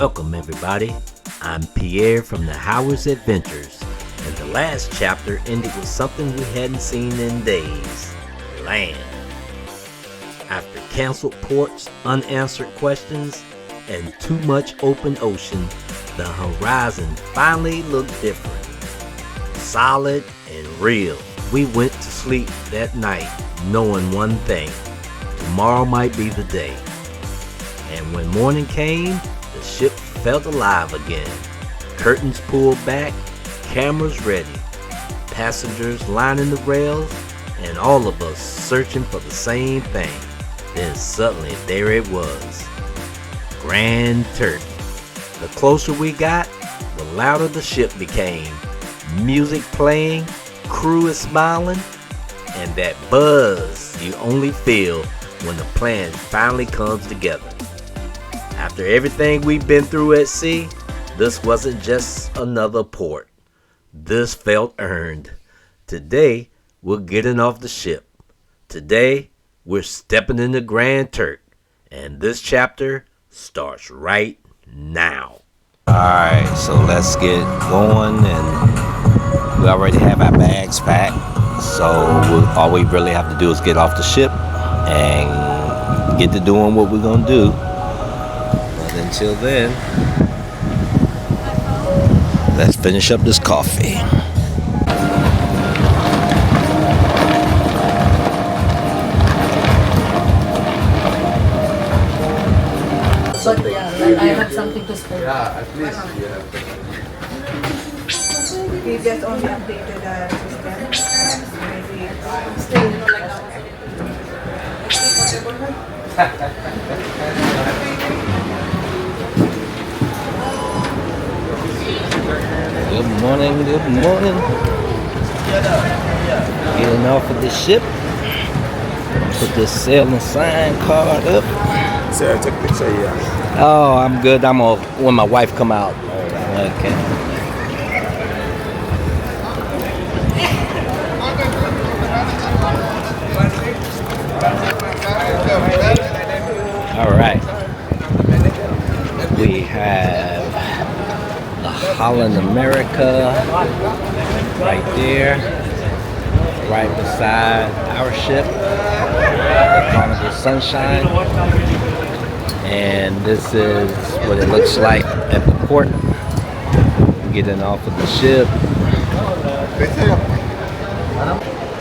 Welcome everybody, I'm Pierre from the Howard's Adventures, and the last chapter ended with something we hadn't seen in days, land. After canceled ports, unanswered questions, and too much open ocean, the horizon finally looked different. Solid and real. We went to sleep that night knowing one thing, tomorrow might be the day. And when morning came, the ship felt alive again. Curtains pulled back, cameras ready, passengers lining the rails, and all of us searching for the same thing. Then suddenly there it was. Grand Turk. The closer we got, the louder the ship became. Music playing, crew is smiling, and that buzz you only feel when the plan finally comes together. After everything we've been through at sea, this wasn't just another port. This felt earned. Today, we're getting off the ship. Today, we're stepping into Grand Turk. And this chapter starts right now. Alright, so let's get going. And we already have our bags packed. So all we really have to do is get off the ship and get to doing what we're going to do. Until then, let's finish up this coffee. But yeah, I have something to spare. Yeah, at least you have. We just only updated the system. Maybe Still, Good morning, good morning. Getting off of the ship. Put this sailing sign card up. So I took a picture, yeah. Oh, I'm good. When my wife come out. Okay. All right. We have the Holland America right there, right beside our ship, the Carnival Sunshine. And this is what it looks like at the port. Getting off of the ship.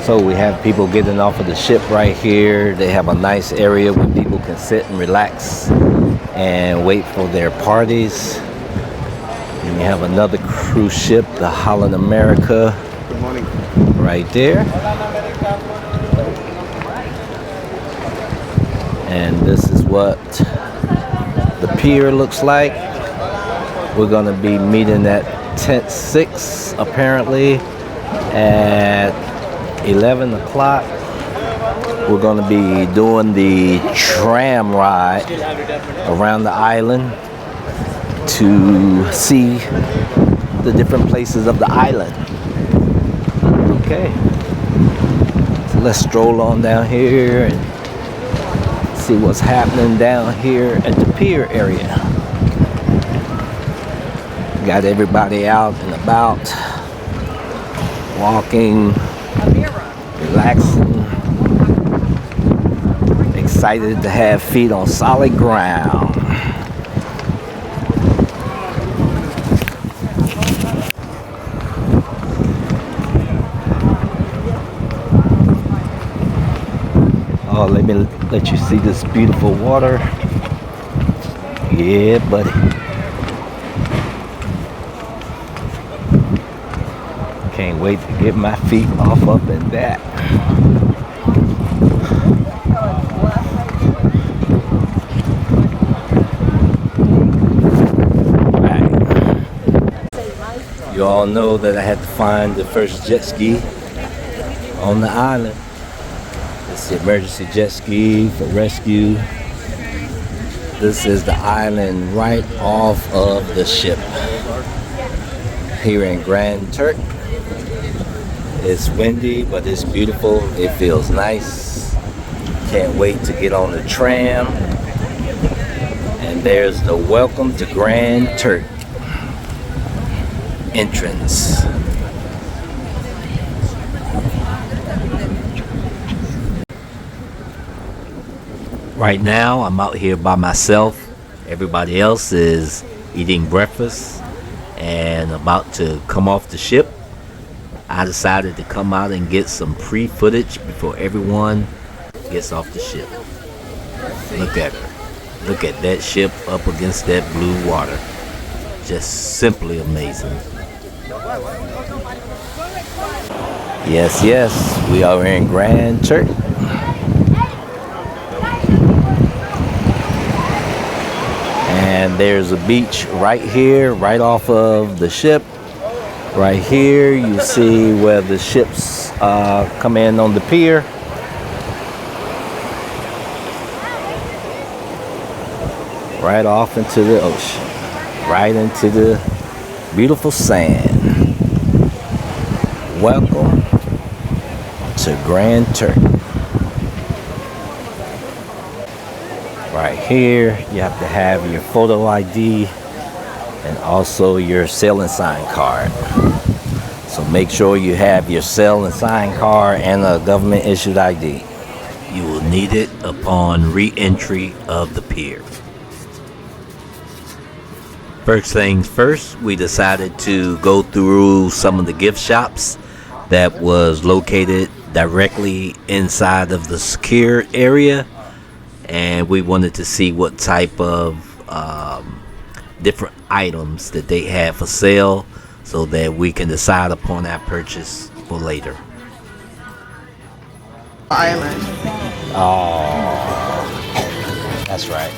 So we have people getting off of the ship right here. They have a nice area where people can sit and relax and wait for their parties. And we have another cruise ship, the Holland America. Good morning. Right there. And this is what the pier looks like. We're gonna be meeting at tent 6 apparently at 11 o'clock. We're gonna be doing the tram ride around the island to see the different places of the island. Okay, so let's stroll on down here and see what's happening down here at the pier area. Got everybody out and about, walking, relaxing, excited to have feet on solid ground. Oh, let me let you see this beautiful water. Yeah, buddy. Can't wait to get my feet off up in that. Right. You all know that I had to find the first jet ski on the island. It's the emergency jet ski for rescue. This is the island right off of the ship here in Grand Turk. It's windy, but it's beautiful. It feels nice. Can't wait to get on the tram And there's the Welcome to Grand Turk entrance. Right now, I'm out here by myself. Everybody else is eating breakfast and about to come off the ship. I decided to come out and get some pre-footage before everyone gets off the ship. Look at her. Look at that ship up against that blue water. Just simply amazing. Yes, yes, we are in Grand Turk. And there's a beach right here, right off of the ship. Right here, you see where the ships come in on the pier. Right off into the ocean. Right into the beautiful sand. Welcome to Grand Turk. Right here, you have to have your photo ID and also your sail and sign card. So make sure you have your sail and sign card and a government issued ID. You will need it upon re-entry of the pier. First things first, we decided to go through some of the gift shops that was located directly inside of the secured area, and we wanted to see what type of different items that they had for sale so that we can decide upon our purchase for later. Island. Oh, that's right.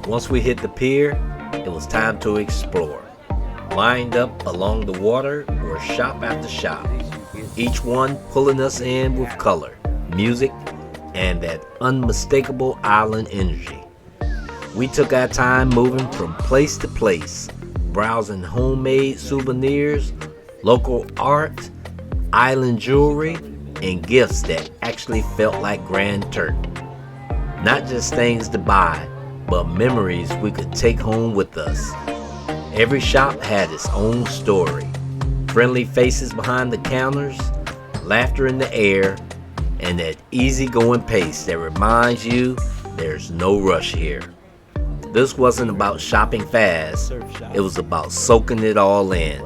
Once we hit the pier, it was time to explore. Lined up along the water were shop after shop, each one pulling us in with color, music, and that unmistakable island energy. We took our time moving from place to place, browsing homemade souvenirs, local art, island jewelry, and gifts that actually felt like Grand Turk. Not just things to buy, but memories we could take home with us. Every shop had its own story. Friendly faces behind the counters, laughter in the air, and that easygoing pace that reminds you there's no rush here. This wasn't about shopping fast, it was about soaking it all in.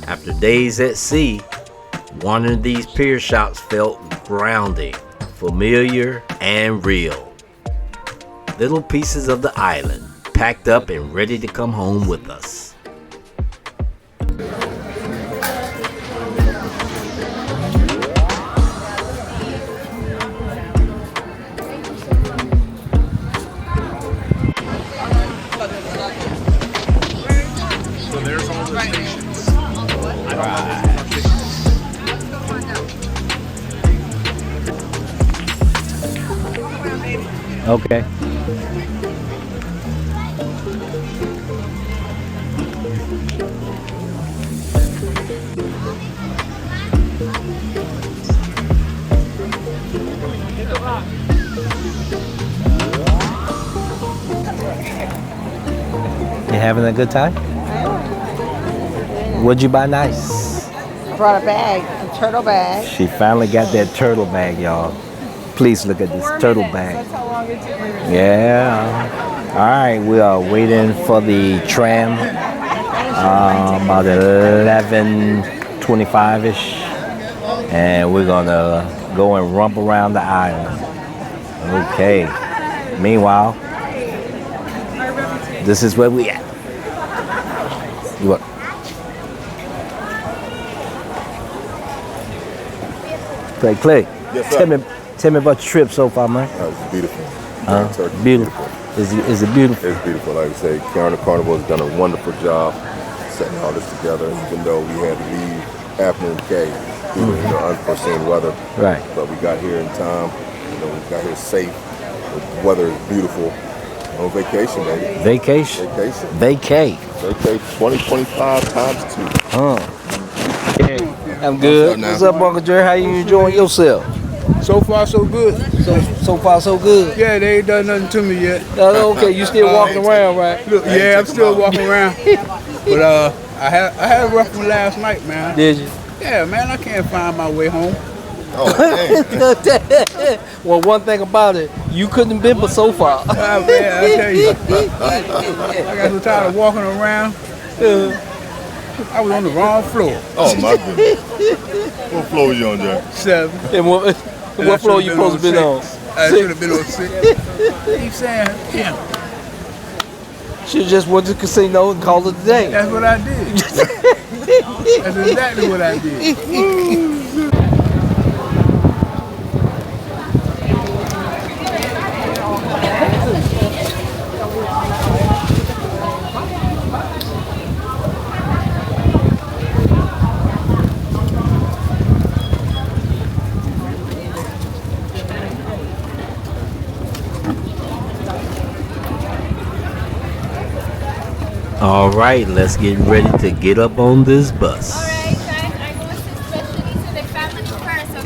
After days at sea, wandering these pier shops felt grounding, familiar, and real. Little pieces of the island, packed up and ready to come home with us. So there's all the stations. Okay. You having a good time? What'd you buy nice? I brought a bag, a turtle bag. She finally got that turtle bag, y'all. Please look at this turtle bag. That's how long it took me to Yeah. All right, we are waiting for the tram. About 11:25ish, and we're gonna go and romp around the island. Okay. Meanwhile, this is where we at. You what? Clay. Yes, sir. Tell me about your trip so far, man. It's beautiful. Grand Turk is Beautiful. Is it beautiful? It's beautiful. Like I say, Carnival has done a wonderful job setting all this together, even though we had to leave Half Moon Cay due to unforeseen weather. Right. But we got here in time. We got here safe. The weather is beautiful. On vacation, baby. Vacation. Vacay 2025 times 2. I'm good. What's up, Uncle Jerry? How you enjoying yourself? So far, so good. So far, so good. Yeah, they ain't done nothing to me yet. Okay, you still walking around, right? Look, yeah, I'm still walking around. But I had a rough one last night, man. Did you? Yeah, man, I can't find my way home. Oh, dang. Well, one thing about it, you couldn't have been but so far. Man, I tell you, I got so tired of walking around. I was on the wrong floor. Oh, my goodness. What floor was you on, Jack? 7. And what floor you supposed to be on? I should have been on 6. Keep saying, yeah. Should have just went to the casino and called it a day. That's what I did. That's exactly what I did. All right, let's get ready to get up on this bus.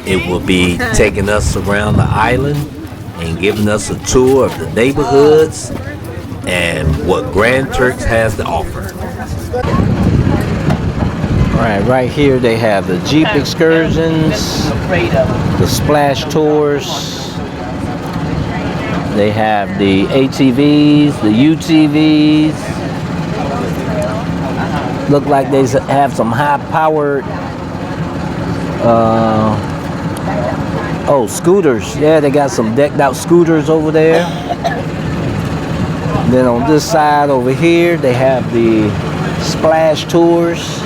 It will be taking us around the island and giving us a tour of the neighborhoods and what Grand Turk has to offer. All right here they have the Jeep excursions, the splash tours. They have the ATVs, the UTVs. Look like they have some high-powered scooters. Yeah, they got some decked-out scooters over there. Then on this side over here, they have the splash tours.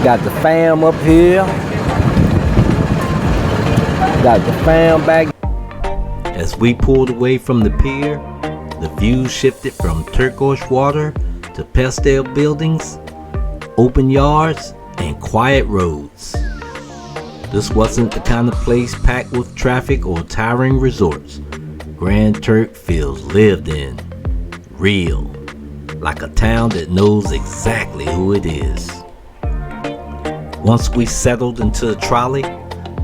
Got the fam up here. Got the fam back. As we pulled away from the pier, the view shifted from turquoise water to pastel buildings, open yards, and quiet roads. This wasn't the kind of place packed with traffic or tiring resorts. Grand Turk feels lived in, real, like a town that knows exactly who it is. Once we settled into the trolley,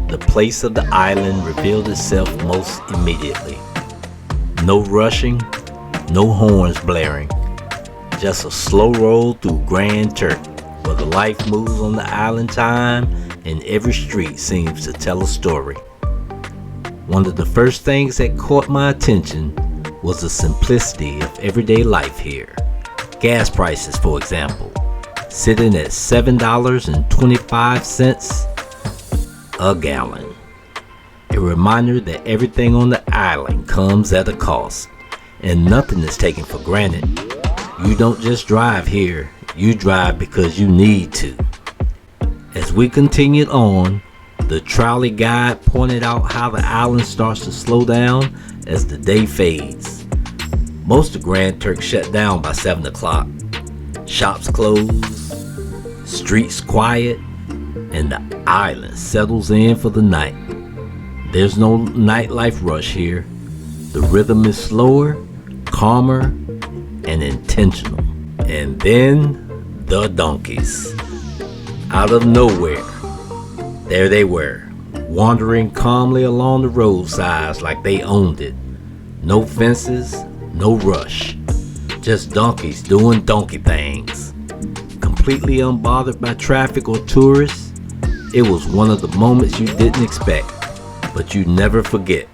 the place of the island revealed itself most immediately. No rushing, no horns blaring, just a slow roll through Grand Turk, where the life moves on the island time and every street seems to tell a story. One of the first things that caught my attention was the simplicity of everyday life here. Gas prices, for example, sitting at $7.25 a gallon. A reminder that everything on the island comes at a cost, and nothing is taken for granted. You don't just drive here, you drive because you need to. As we continued on, the trolley guide pointed out how the island starts to slow down as the day fades. Most of Grand Turk shut down by 7 o'clock. Shops close, streets quiet, and the island settles in for the night. There's no nightlife rush here. The rhythm is slower, calmer, and intentional. And then the donkeys. Out of nowhere, there they were, wandering calmly along the roadsides like they owned it. No fences, no rush. Just donkeys doing donkey things. Completely unbothered by traffic or tourists, it was one of the moments you didn't expect, but you never forget.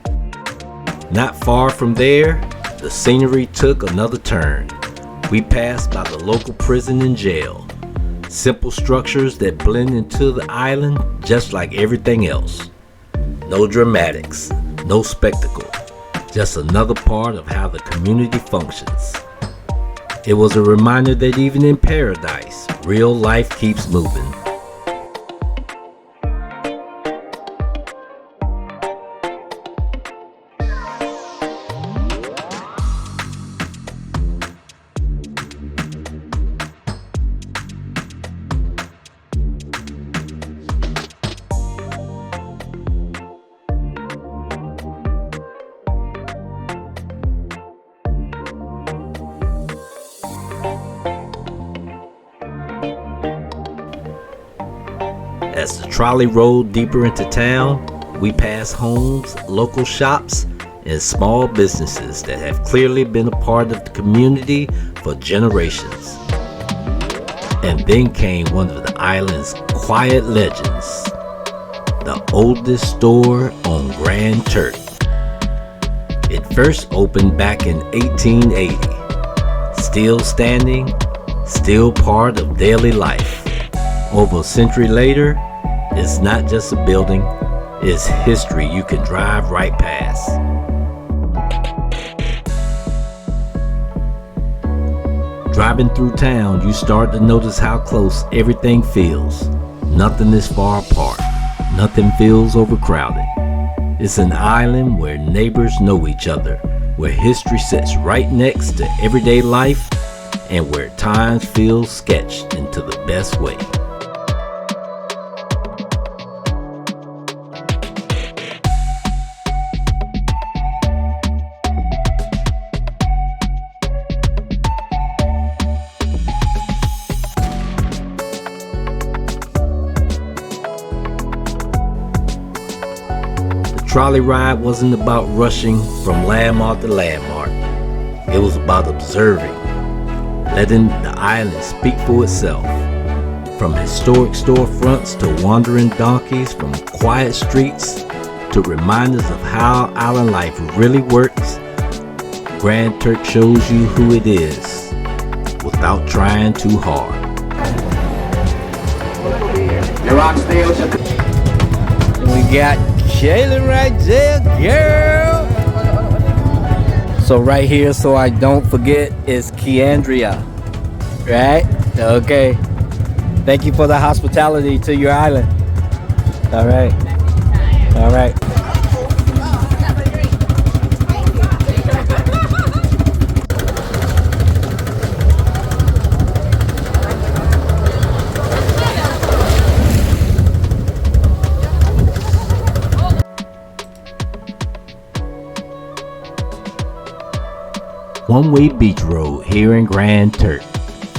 Not far from there, the scenery took another turn. We passed by the local prison and jail. Simple structures that blend into the island just like everything else. No dramatics, no spectacle, just another part of how the community functions. It was a reminder that even in paradise, real life keeps moving. As the trolley rolled deeper into town, We pass homes, local shops, and small businesses that have clearly been a part of the community for generations. And then came one of the island's quiet legends, the oldest store on Grand Turk. It first opened back in 1880, still standing, still part of daily life. Over a century later, it's not just a building, it's history you can drive right past. Driving through town, you start to notice how close everything feels. Nothing is far apart. Nothing feels overcrowded. It's an island where neighbors know each other, where history sits right next to everyday life, and where time feels sketched into the best way. Trolley ride wasn't about rushing from landmark to landmark. It was about observing, letting the island speak for itself. From historic storefronts to wandering donkeys, from quiet streets to reminders of how island life really works, Grand Turk shows you who it is without trying too hard. We got Shayla right there, girl. So right here, so I don't forget, is Keandria. Right? Okay. Thank you for the hospitality to your island. All right. All right. One-way beach road here in Grand Turk.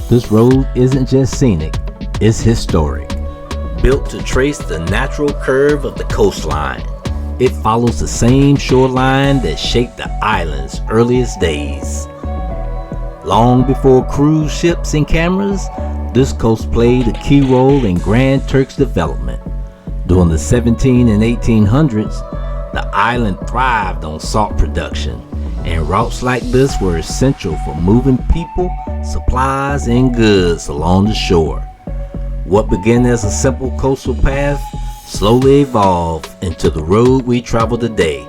This road isn't just scenic, it's historic. Built to trace the natural curve of the coastline, it follows the same shoreline that shaped the island's earliest days. Long before cruise ships and cameras, this coast played a key role in Grand Turk's development. During the 17 and 1800s, the island thrived on salt production, and routes like this were essential for moving people, supplies, and goods along the shore. What began as a simple coastal path slowly evolved into the road we travel today,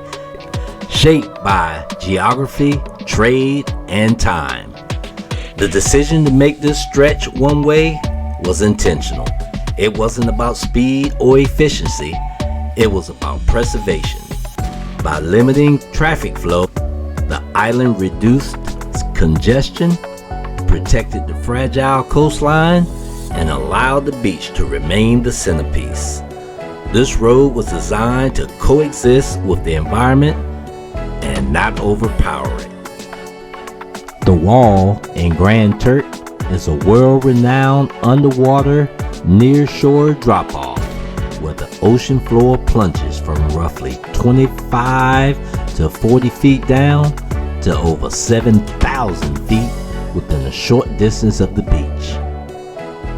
shaped by geography, trade, and time. The decision to make this stretch one way was intentional. It wasn't about speed or efficiency, it was about preservation. By limiting traffic flow, the island reduced congestion, protected the fragile coastline, and allowed the beach to remain the centerpiece. This road was designed to coexist with the environment and not overpower it. The Wall in Grand Turk is a world-renowned underwater near-shore drop-off where the ocean floor plunges from roughly 25 to 40 feet down to over 7,000 feet within a short distance of the beach.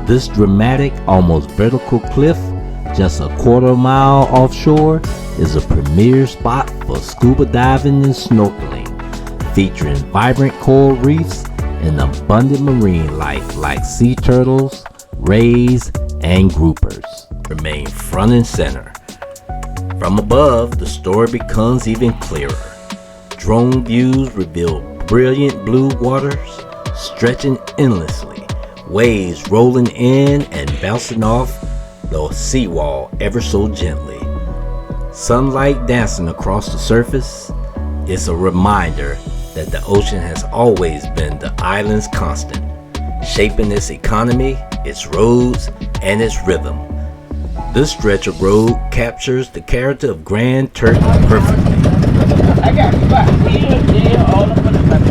This dramatic, almost vertical cliff, just a quarter mile offshore, is a premier spot for scuba diving and snorkeling, featuring vibrant coral reefs and abundant marine life like sea turtles, rays, and groupers remain front and center. From above, the story becomes even clearer. Drone views reveal brilliant blue waters stretching endlessly, waves rolling in and bouncing off the seawall ever so gently. Sunlight dancing across the surface. It's a reminder that the ocean has always been the island's constant, shaping its economy, its roads, and its rhythm. This stretch of road captures the character of Grand Turk perfectly. I got you back. Yeah, all up in the back.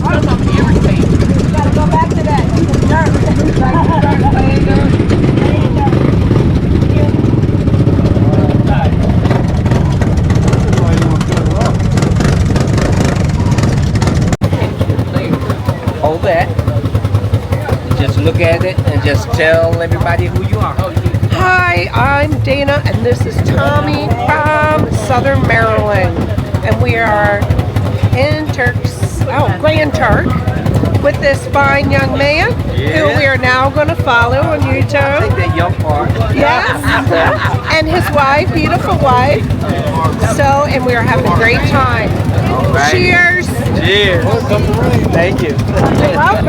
All up on everything. You gotta go back to that. little bit. Just look at it and just tell everybody who you are. Hi, I'm Dana, and this is Tommy from Southern Maryland, and we are in Grand Turk, with this fine young man who we are now going to follow on YouTube. That young part. Yes, and his wife, beautiful wife. So, and we are having a great time. Right. Cheers. Cheers. Thank you. You're welcome.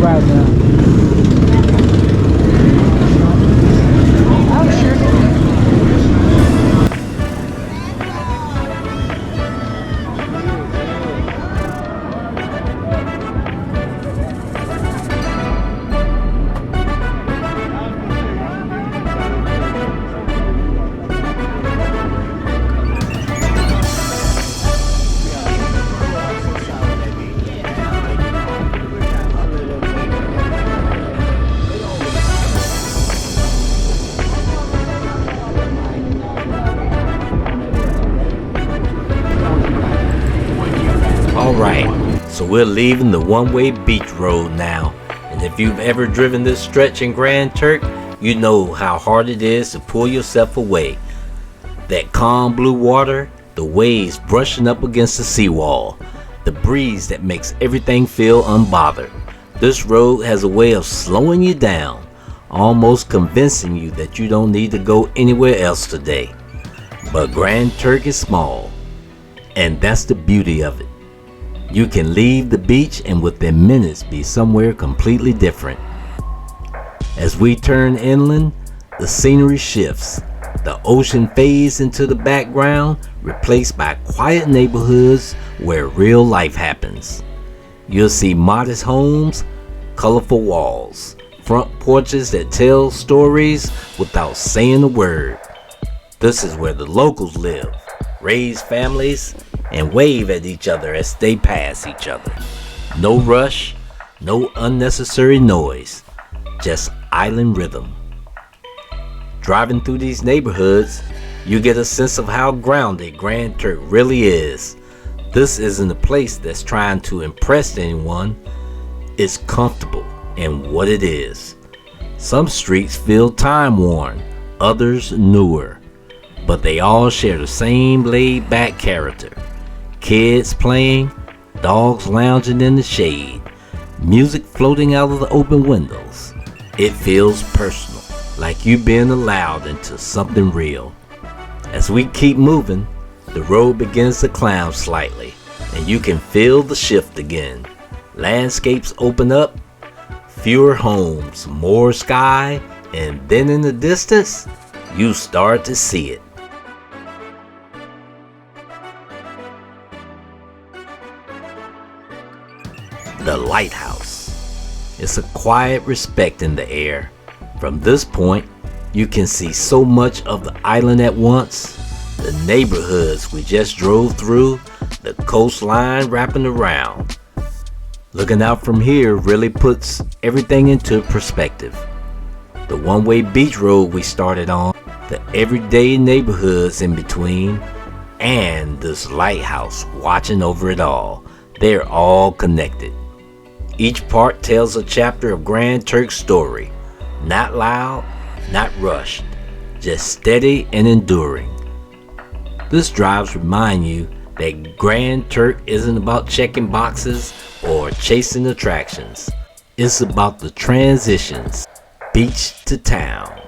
Right now. Alright, so we're leaving the one-way beach road now, and if you've ever driven this stretch in Grand Turk, you know how hard it is to pull yourself away. That calm blue water, the waves brushing up against the seawall, the breeze that makes everything feel unbothered. This road has a way of slowing you down, almost convincing you that you don't need to go anywhere else today. But Grand Turk is small, and that's the beauty of it. You can leave the beach and within minutes be somewhere completely different. As we turn inland, the scenery shifts. The ocean fades into the background, replaced by quiet neighborhoods where real life happens. You'll see modest homes, colorful walls, front porches that tell stories without saying a word. This is where the locals live, raise families, and wave at each other as they pass each other. No rush, no unnecessary noise, just island rhythm. Driving through these neighborhoods, you get a sense of how grounded Grand Turk really is. This isn't a place that's trying to impress anyone. It's comfortable in what it is. Some streets feel time-worn, others newer, but they all share the same laid-back character. Kids playing, dogs lounging in the shade, music floating out of the open windows. It feels personal, like you've been allowed into something real. As we keep moving, the road begins to climb slightly, and you can feel the shift again. Landscapes open up, fewer homes, more sky, and then in the distance, you start to see it. The lighthouse. It's a quiet respect in the air. From this point, you can see so much of the island at once. The neighborhoods we just drove through, the coastline wrapping around. Looking out from here really puts everything into perspective. The one-way beach road we started on, the everyday neighborhoods in between, and this lighthouse watching over it all. They're all connected. Each part tells a chapter of Grand Turk's story. Not loud, not rushed, just steady and enduring. This drives remind you that Grand Turk isn't about checking boxes or chasing attractions. It's about the transitions, beach to town,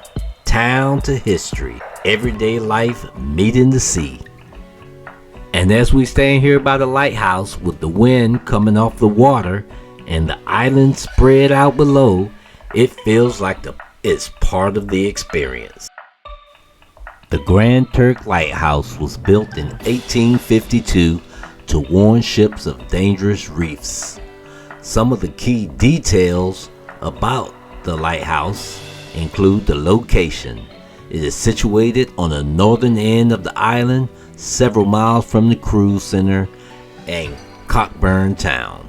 town to history, everyday life meeting the sea. And as we stand here by the lighthouse with the wind coming off the water and the island spread out below, it feels like it's part of the experience. The Grand Turk Lighthouse was built in 1852 to warn ships of dangerous reefs. Some of the key details about the lighthouse include the location. It is situated on the northern end of the island, several miles from the cruise center and Cockburn town.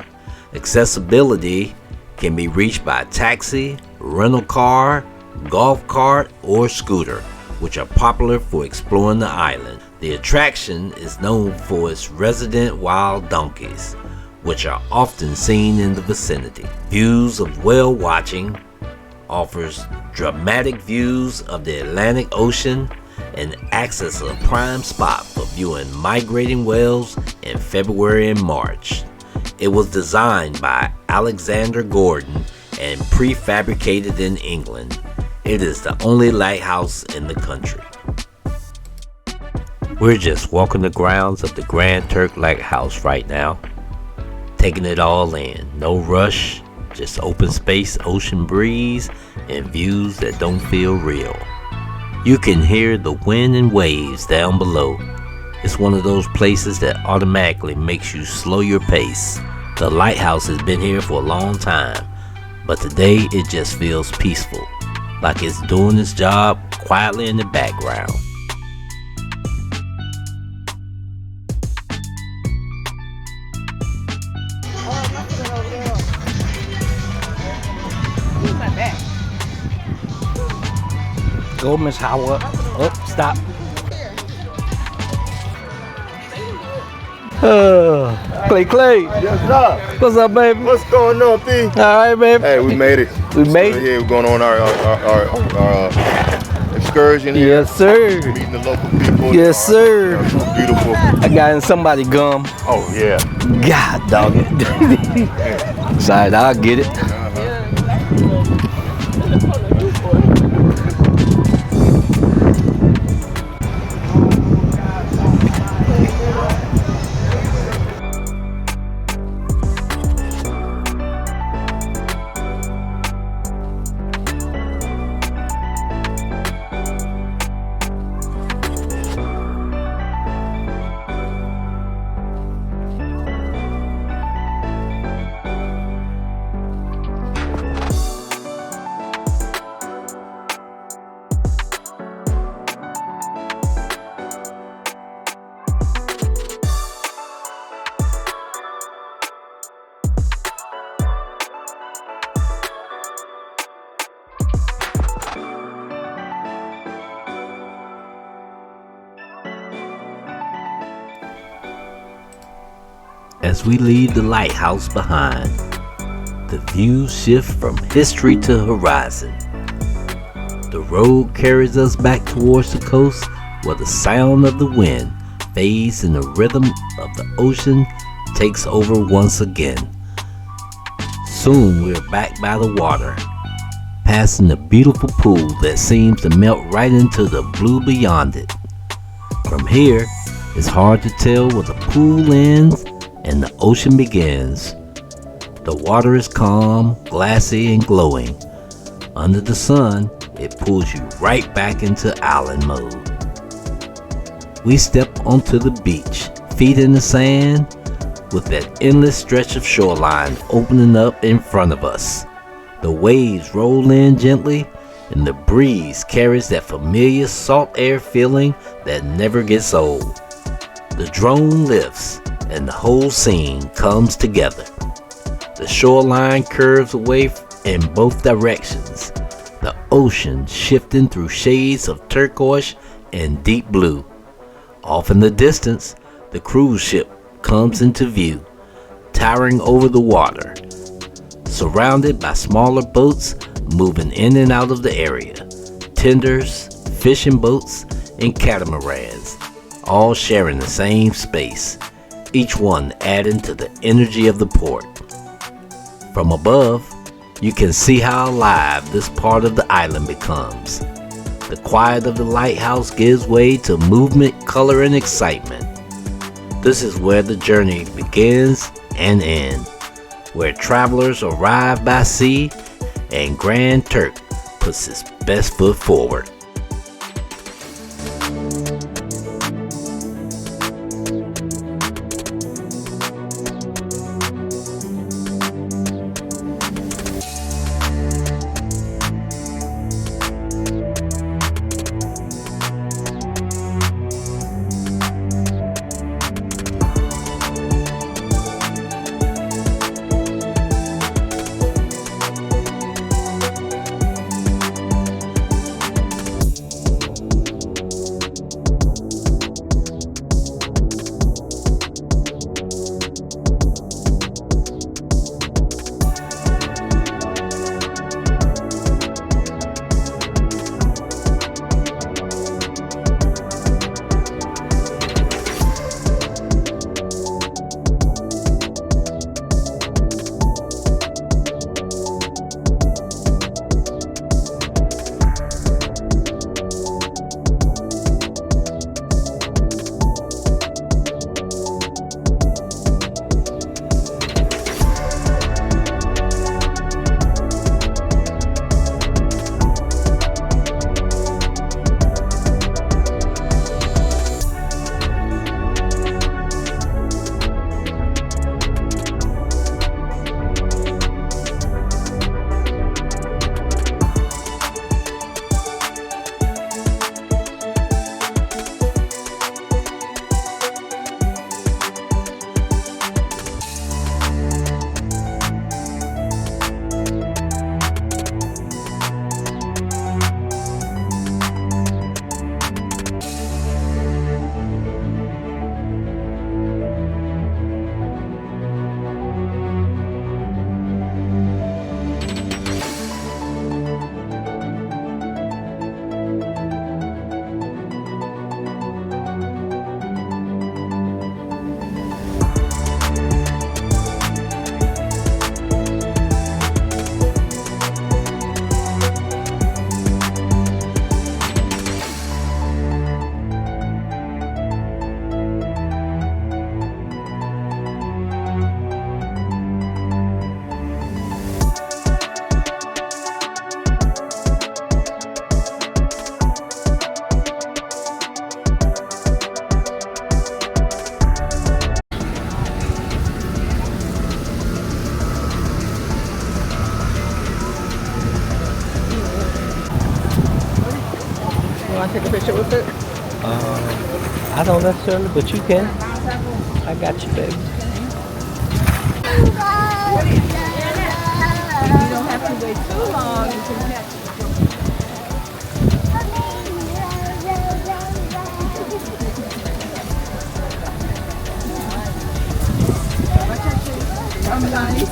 Accessibility can be reached by taxi, rental car, golf cart, or scooter. which are popular for exploring the island. The attraction is known for its resident wild donkeys, which are often seen in the vicinity. Views of whale watching offers dramatic views of the Atlantic Ocean and acts as a prime spot for viewing migrating whales in February and March. It was designed by Alexander Gordon and prefabricated in England. It is the only lighthouse in the country. We're just walking the grounds of the Grand Turk Lighthouse right now, taking it all in. No rush, just open space, ocean breeze, and views that don't feel real. You can hear the wind and waves down below. It's one of those places that automatically makes you slow your pace. The lighthouse has been here for a long time, but today it just feels peaceful, like it's doing its job quietly in the background. Go, Miss Howard. Oh, stop. Clay. Yes, sir. What's up, baby? What's going on, P? All right, baby. Hey, we made it. We made it? Yeah, we're going on our excursion here. Yes, sir. Meeting the local people. Yes, sir. Beautiful. I got in somebody gum. Oh, yeah. God dog it. Sorry, I'll get it. As we leave the lighthouse behind, the views shift from history to horizon. The road carries us back towards the coast where the sound of the wind fades and the rhythm of the ocean takes over once again. Soon we're back by the water, passing the beautiful pool that seems to melt right into the blue beyond it. From here, it's hard to tell where the pool ends and the ocean begins. The water is calm, glassy, and glowing. Under the sun, it pulls you right back into island mode. We step onto the beach, feet in the sand, with that endless stretch of shoreline opening up in front of us. The waves roll in gently, and the breeze carries that familiar salt air feeling that never gets old. The drone lifts, and the whole scene comes together. The shoreline curves away in both directions, the ocean shifting through shades of turquoise and deep blue. Off in the distance, the cruise ship comes into view, towering over the water, surrounded by smaller boats moving in and out of the area. Tenders, fishing boats, and catamarans, all sharing the same space, each one adding to the energy of the port. From above, you can see how alive this part of the island becomes. The quiet of the lighthouse gives way to movement, color, and excitement. This is where the journey begins and ends, where travelers arrive by sea and Grand Turk puts his best foot forward. want to take a picture with it? I don't necessarily, but you can. I got you, baby. You don't have to wait too long. You can catch it.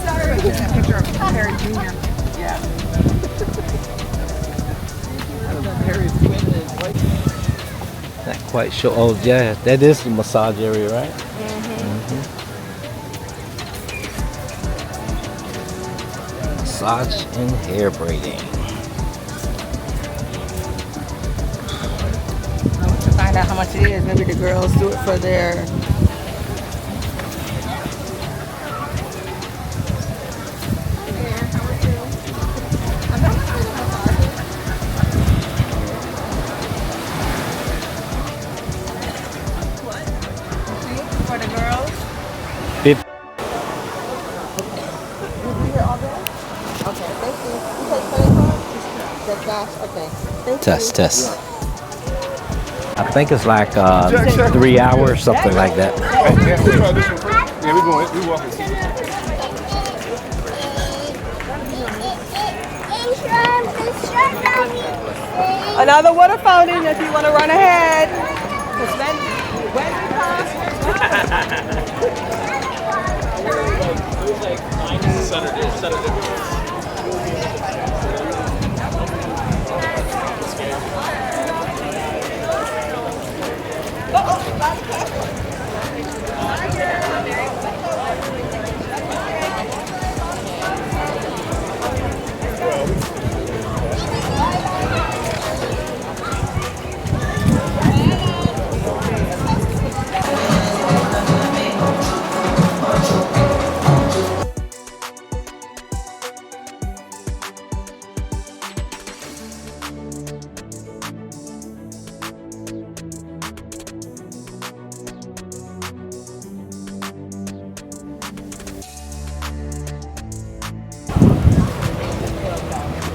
Sorry. Get a picture of Harry Jr. Yeah. Not quite sure. Oh, yeah, that is the massage area, right? Massage and hair braiding. I want to find out how much it is. Maybe the girls do it for their. For the girls? 50. Okay, thank you. You take credit card? That's cash? Okay. Thank Test, you. test. I think it's like 3 hours, something like that. Yeah, we'll try this one first. Yeah, we're walking. Another water fountain if you want to run ahead. 'Cause when you pass.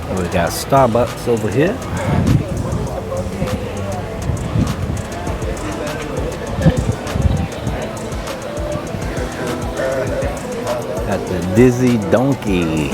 We got Starbucks over here. Got the Dizzy Donkey.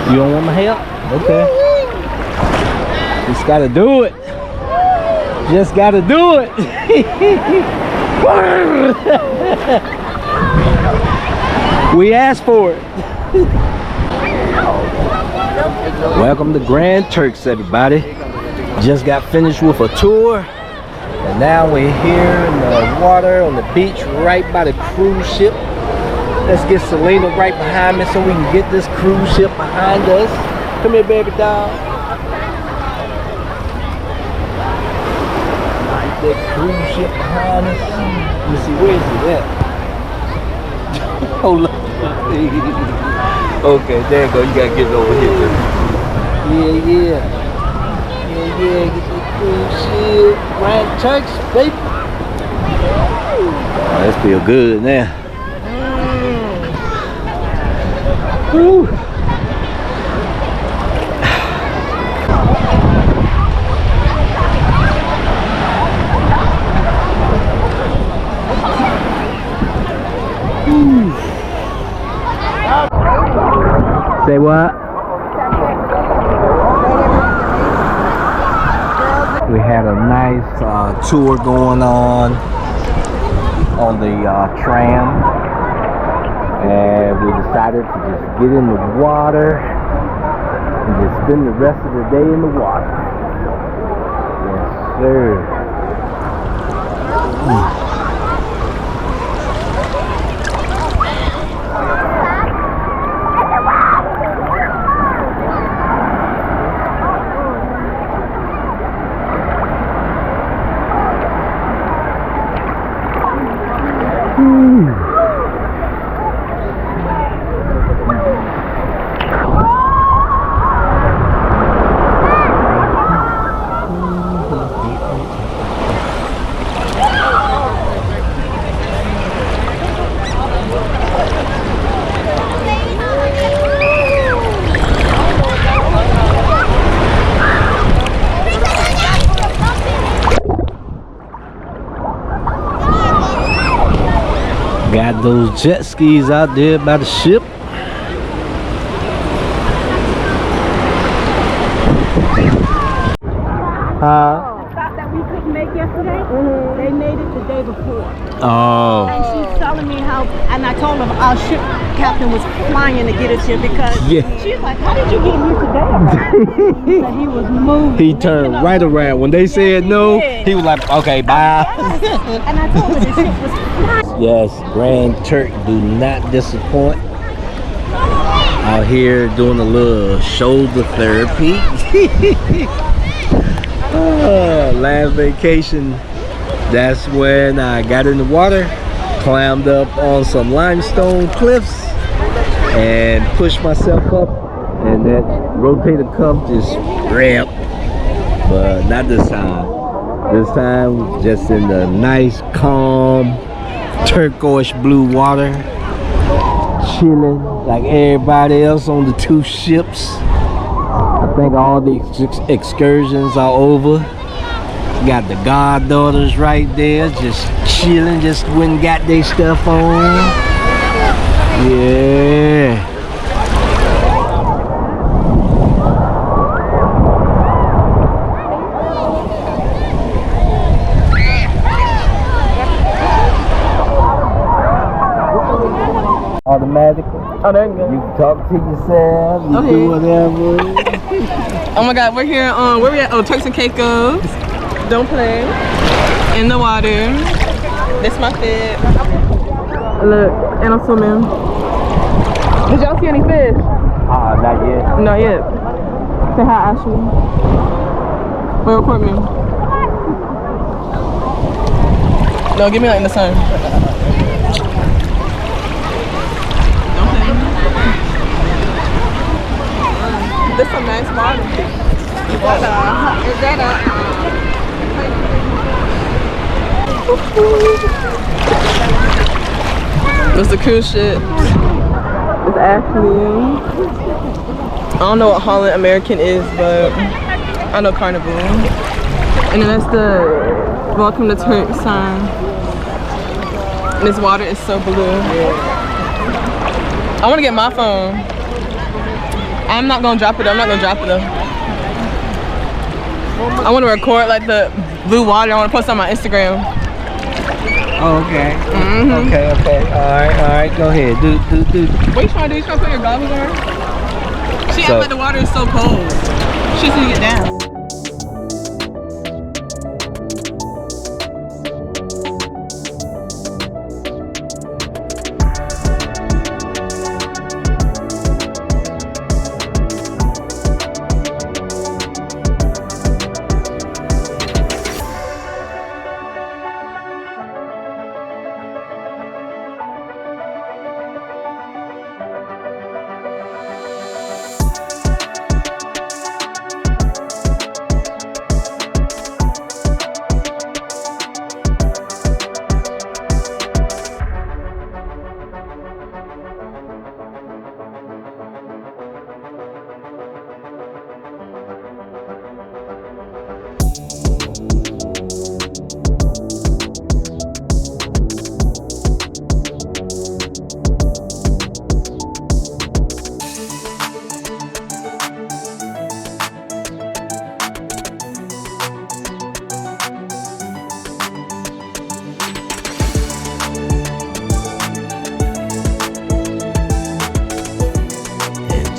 You don't want my help? Okay. Just gotta do it. Just gotta do it. We asked for it. Welcome to Grand Turks, everybody. Just got finished with a tour, and now we're here in the water on the beach right by the cruise ship. Let's get Selena right behind me so we can get this cruise ship behind us. Come here, baby doll. That cruise ship behind us. Let me see, where is it at? Oh, look. Okay, there you go. You gotta get it over here. Yeah. Get that cruise ship. Grand Turks, baby. Oh, that feel good now. Woo. Say what? We had a nice tour going on the tram, and we decided to just get in the water and just spend the rest of the day in the water. Yes, sir. Got those jet skis out there by the ship. Stop that we couldn't make yesterday. They made it the day before. Oh. And she's telling me how, and I told her our ship captain was flying to get us here because she's like, how did you get here today? So he was moving. He turned right around. When they said no, he was like, okay, bye. And I told her the ship was flying. Yes, Grand Turk do not disappoint. Out here doing a little shoulder therapy. Last vacation, that's when I got in the water, climbed up on some limestone cliffs, and pushed myself up, and that rotator cuff just ripped. But not this time. This time, just in the nice, calm, turquoise blue water, chilling like everybody else on the two ships. I think all the excursions are over. Got the goddaughters right there, just chilling, just went and got their stuff on. Yeah. Automatically. Oh, there you go. You can talk to yourself, you do whatever. Oh my God, we're here on, where we at? Oh, Turks and Caicos. Don't play. In the water. This my fit. Look, and I'm swimming. Did y'all see any fish? Not yet. Not yet. Say hi, Ashley. Wait, record me. No, give me like in the sun. Don't play. This some nice water. Is that What's the cruise ship? It's Ashley. I don't know what Holland American is, but I know Carnival. And then that's the Welcome to Turk sign. And this water is so blue. I want to get my phone. I'm not gonna drop it. I'm not gonna drop it though. I want to record like the blue water. I want to post it on my Instagram. Okay. Okay. All right. Go ahead. Do. What you trying to do? You trying to put your goggles on? She acts like the water is so cold. She needs to get down.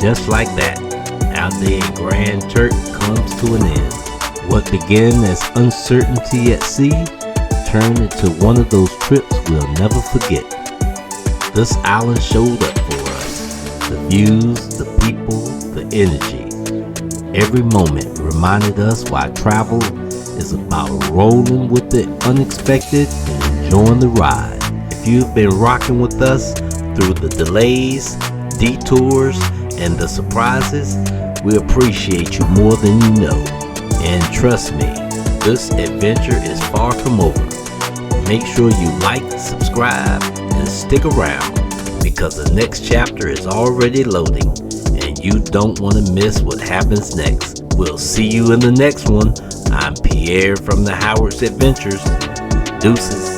Just like that, our day in Grand Turk comes to an end. What began as uncertainty at sea turned into one of those trips we'll never forget. This island showed up for us. The views, the people, the energy. Every moment reminded us why travel is about rolling with the unexpected and enjoying the ride. If you've been rocking with us through the delays, detours, and the surprises, we appreciate you more than you know. And trust me, this adventure is far from over. Make sure you like, subscribe, and stick around because the next chapter is already loading and you don't want to miss what happens next. We'll see you in the next one. I'm Pierre from the Howard's Adventures. Deuces.